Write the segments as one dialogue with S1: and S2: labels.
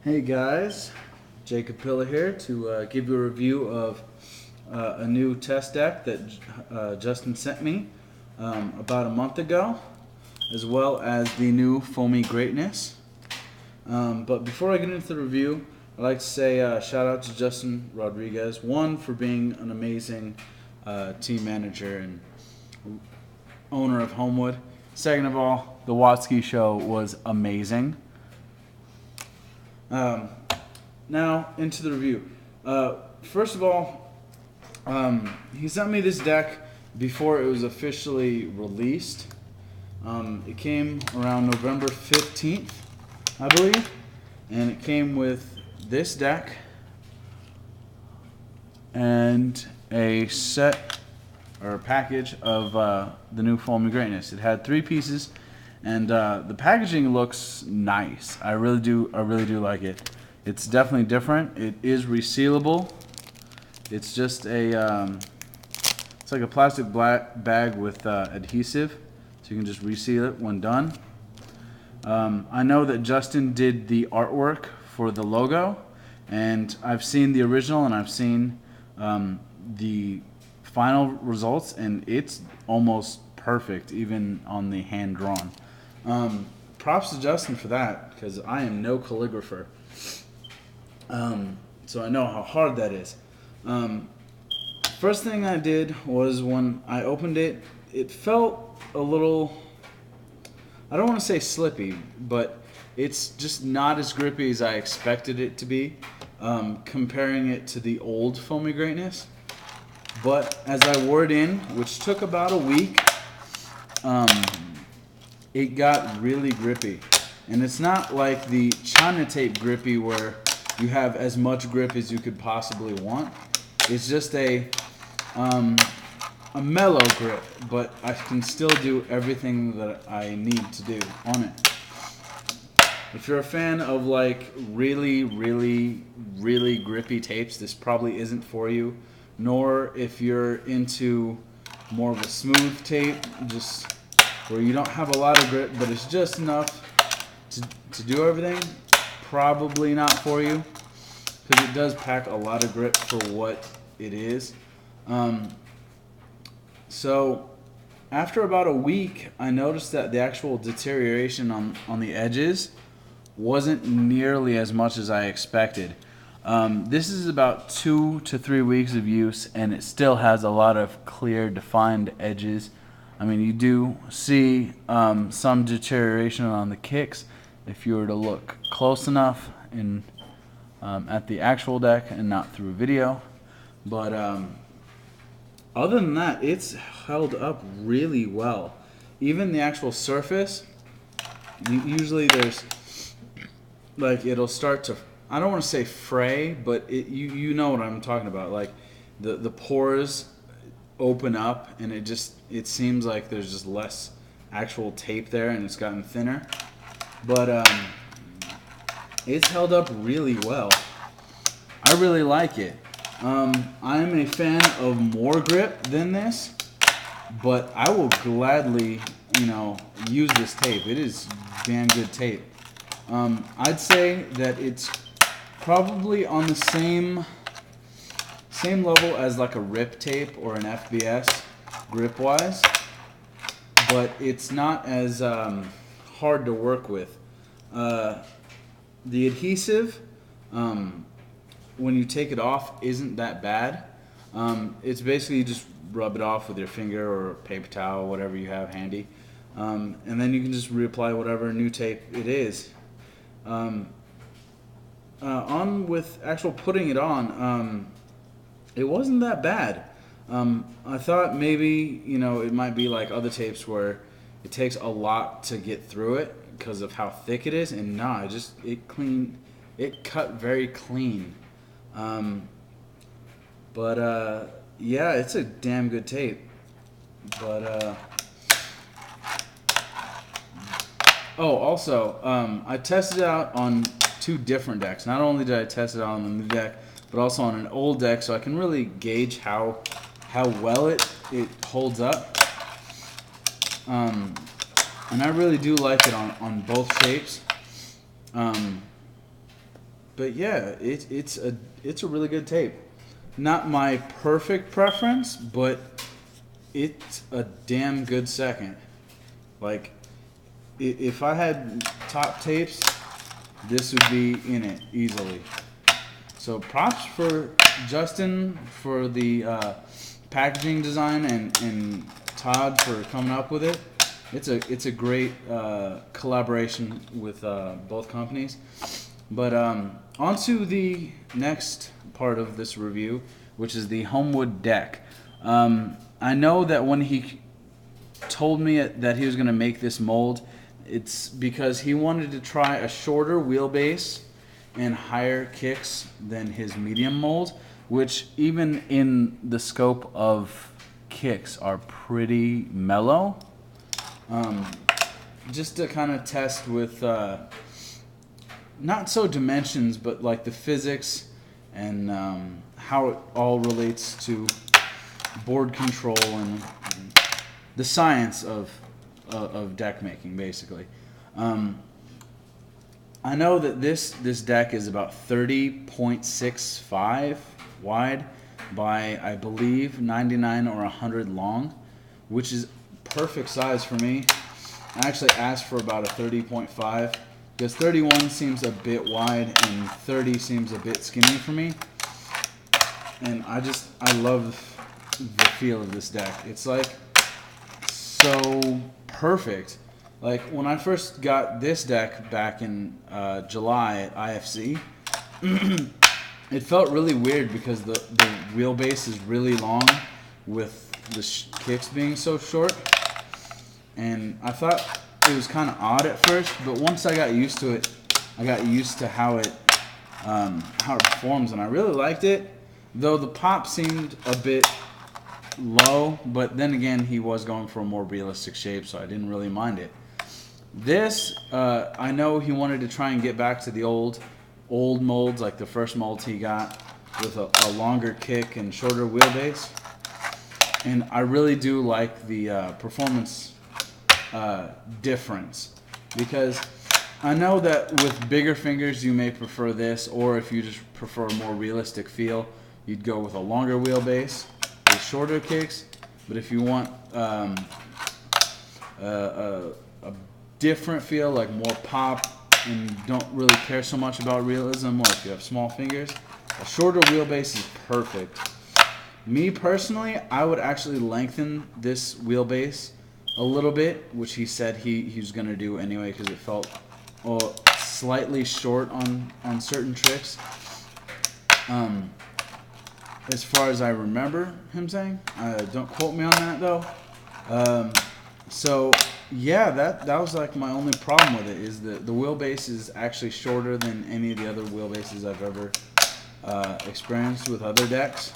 S1: Hey guys, Jacob Pilla here to give you a review of a new test deck that Justin sent me about a month ago, as well as the new Foamy Greatness. But before I get into the review, I'd like to say shout out to Justin Rodriguez, one, for being an amazing team manager and owner of Homewood. Second of all, the Watsky show was amazing. Now into the review. First of all, he sent me this deck before it was officially released. It came around November 15th, I believe, and it came with this deck and a set or a package of the new Foamy Greatness. It had 3 pieces. And the packaging looks nice. I really do like it. It's definitely different. It is resealable. It's just a, it's like a plastic black bag with adhesive, so you can just reseal it when done. I know that Justin did the artwork for the logo, and I've seen the original and I've seen the final results, and it's almost perfect, even on the hand drawn. Props to Justin for that, because I am no calligrapher. So I know how hard that is. First thing I did was when I opened it, it felt a little, I don't want to say slippy, but it's just not as grippy as I expected it to be, comparing it to the old Foamy Greatness. But as I wore it in, which took about a week, it got really grippy. And it's not like the China tape grippy where you have as much grip as you could possibly want. It's just a mellow grip, but I can still do everything that I need to do on it. If you're a fan of like really grippy tapes, this probably isn't for you. Nor if you're into more of a smooth tape, just where you don't have a lot of grip, but it's just enough to do everything, probably not for you, because it does pack a lot of grip for what it is. So after about a week, I noticed that the actual deterioration on the edges wasn't nearly as much as I expected. This is about 2 to 3 weeks of use, and it still has a lot of clear, defined edges. I mean, you do see some deterioration on the kicks if you were to look close enough in at the actual deck and not through a video. But other than that, it's held up really well. Even the actual surface, usually there's like it'll start to, I don't want to say fray, but you know what I'm talking about. Like the pores open up, and it seems like there's just less actual tape there, and it's gotten thinner. But it's held up really well. I really like it. I'm a fan of more grip than this, but I will gladly, use this tape. It is damn good tape. I'd say that it's probably on the same level as like a rip tape or an FBS grip wise, but it's not as hard to work with. The adhesive, when you take it off, isn't that bad. It's basically you just rub it off with your finger or paper towel, whatever you have handy, and then you can just reapply whatever new tape it is. On with actual putting it on, it wasn't that bad. I thought maybe, it might be like other tapes where it takes a lot to get through it because of how thick it is, and nah, it cut very clean. Yeah, it's a damn good tape. But also, I tested it out on 2 different decks. Not only did I test it out on the new deck, but also on an old deck, so I can really gauge how well it holds up. And I really do like it on both shapes. but yeah, it's a really good tape. Not my perfect preference, but it's a damn good second. Like, if I had top tapes, this would be in it easily. So props for Justin for the packaging design, and Todd for coming up with it. It's a great collaboration with both companies. But on to the next part of this review, which is the Homewood deck. I know that when he told me that he was going to make this mold, it's because he wanted to try a shorter wheelbase and higher kicks than his medium mold, which even in the scope of kicks are pretty mellow. Just to kind of test with not so dimensions, but like the physics and how it all relates to board control and the science of deck making, basically. I know that this deck is about 30.65 wide by, I believe, 99 or 100 long, which is perfect size for me. I actually asked for about a 30.5 because 31 seems a bit wide and 30 seems a bit skinny for me. And I love the feel of this deck. It's like so perfect. Like when I first got this deck back in July at IFC, it felt really weird because the wheelbase is really long with the kicks being so short. And I thought it was kind of odd at first, but once I got used to it, I got used to how it performs, and I really liked it. Though the pop seemed a bit low, but then again, he was going for a more realistic shape, so I didn't really mind it. This, I know he wanted to try and get back to the old molds, like the first mold he got with a longer kick and shorter wheelbase. And I really do like the performance difference, because I know that with bigger fingers you may prefer this, or if you just prefer a more realistic feel, you'd go with a longer wheelbase with shorter kicks. But if you want a different feel, like more pop, and don't really care so much about realism, or if you have small fingers, a shorter wheelbase is perfect. Me personally, I would actually lengthen this wheelbase a little bit, which he said he was going to do anyway because it felt slightly short on certain tricks. As far as I remember him saying. Don't quote me on that though. So yeah, that was like my only problem with it, is the wheelbase is actually shorter than any of the other wheelbases I've ever experienced with other decks.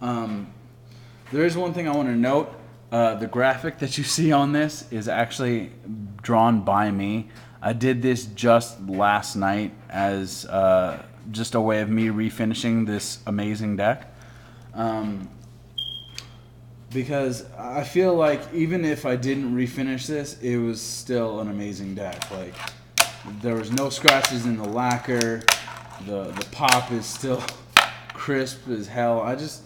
S1: There is one thing I want to note. The graphic that you see on this is actually drawn by me. I did this just last night as just a way of me refinishing this amazing deck. Because I feel like even if I didn't refinish this, it was still an amazing deck. Like, there was no scratches in the lacquer. The pop is still crisp as hell. I just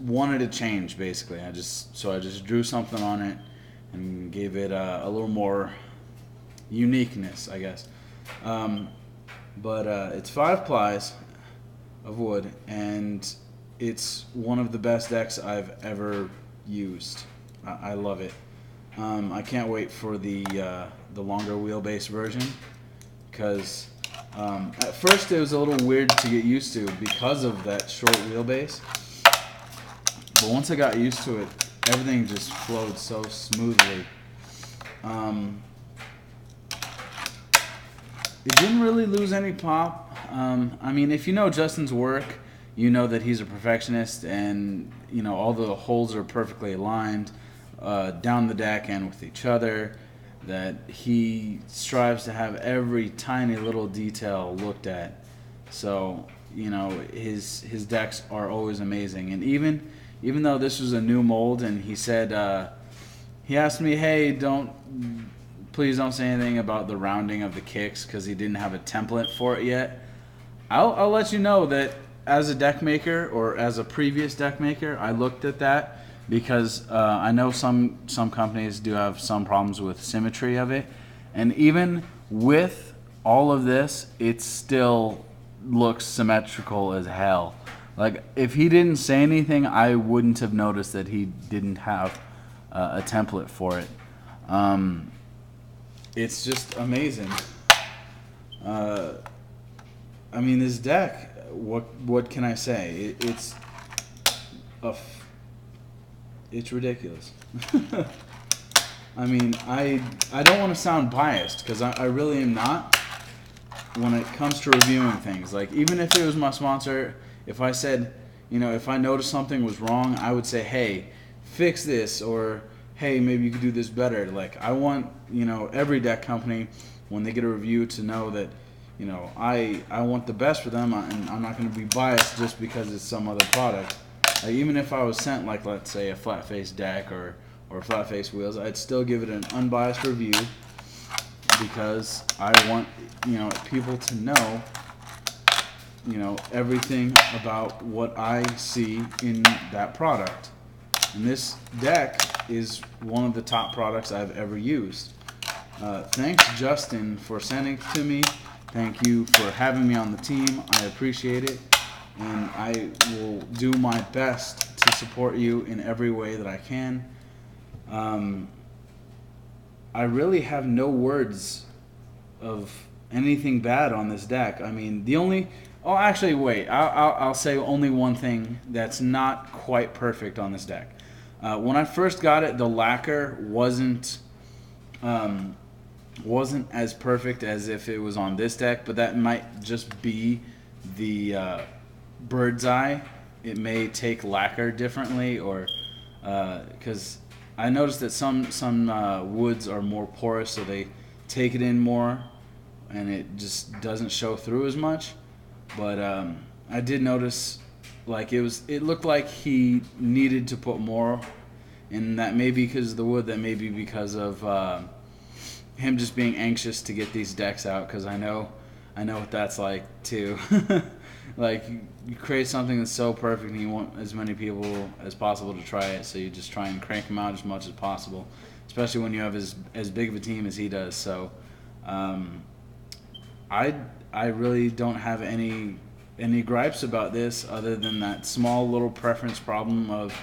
S1: wanted a change, basically. I just drew something on it and gave it a little more uniqueness, I guess. But it's 5 plies of wood, and it's one of the best decks I've ever used. I love it. I can't wait for the longer wheelbase version, because at first it was a little weird to get used to because of that short wheelbase. But once I got used to it, everything just flowed so smoothly. It didn't really lose any pop. I mean, if you know Justin's work, you know that he's a perfectionist, and you know all the holes are perfectly aligned down the deck and with each other. That he strives to have every tiny little detail looked at. So you know his decks are always amazing. And even though this was a new mold, and he said he asked me, hey, don't please don't say anything about the rounding of the kicks because he didn't have a template for it yet. I'll let you know that as a deck maker or as a previous deck maker, I looked at that because I know some companies do have some problems with symmetry of it, and even with all of this, it still looks symmetrical as hell. Like, if he didn't say anything, I wouldn't have noticed that he didn't have a template for it. It's just amazing. I mean, this deck, what can I say? It's ridiculous. I mean, I don't want to sound biased because I really am not when it comes to reviewing things. Like, even if it was my sponsor, if I said, if I noticed something was wrong, I would say, hey, fix this, or hey, maybe you could do this better. Like, I want, every deck company, when they get a review, to know that, I want the best for them, and I'm not going to be biased just because it's some other product. Like, even if I was sent, like, let's say, a flat face deck or flat face wheels, I'd still give it an unbiased review because I want, people to know, everything about what I see in that product. And this deck is one of the top products I've ever used. Thanks, Justin, for sending it to me. Thank you for having me on the team. I appreciate it. And I will do my best to support you in every way that I can. I really have no words of anything bad on this deck. I mean, actually, wait. I'll say only one thing that's not quite perfect on this deck. When I first got it, the lacquer wasn't as perfect as if it was on this deck, but that might just be the bird's eye. It may take lacquer differently, or because I noticed that some woods are more porous, so they take it in more, and it just doesn't show through as much. But I did notice, like, it looked like he needed to put more, and that may be because of the wood, that may be because of him just being anxious to get these decks out, because I know what that's like too. Like, you create something that's so perfect and you want as many people as possible to try it, so you just try and crank them out as much as possible, especially when you have as big of a team as he does. So I really don't have any gripes about this other than that small little preference problem of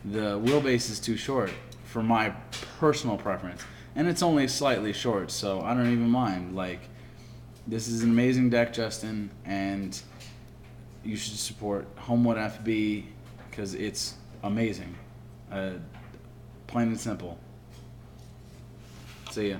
S1: the wheelbase is too short for my personal preference, and it's only slightly short, so I don't even mind. Like, this is an amazing deck, Justin, and you should support Homewood FB because it's amazing. Plain and simple. See ya.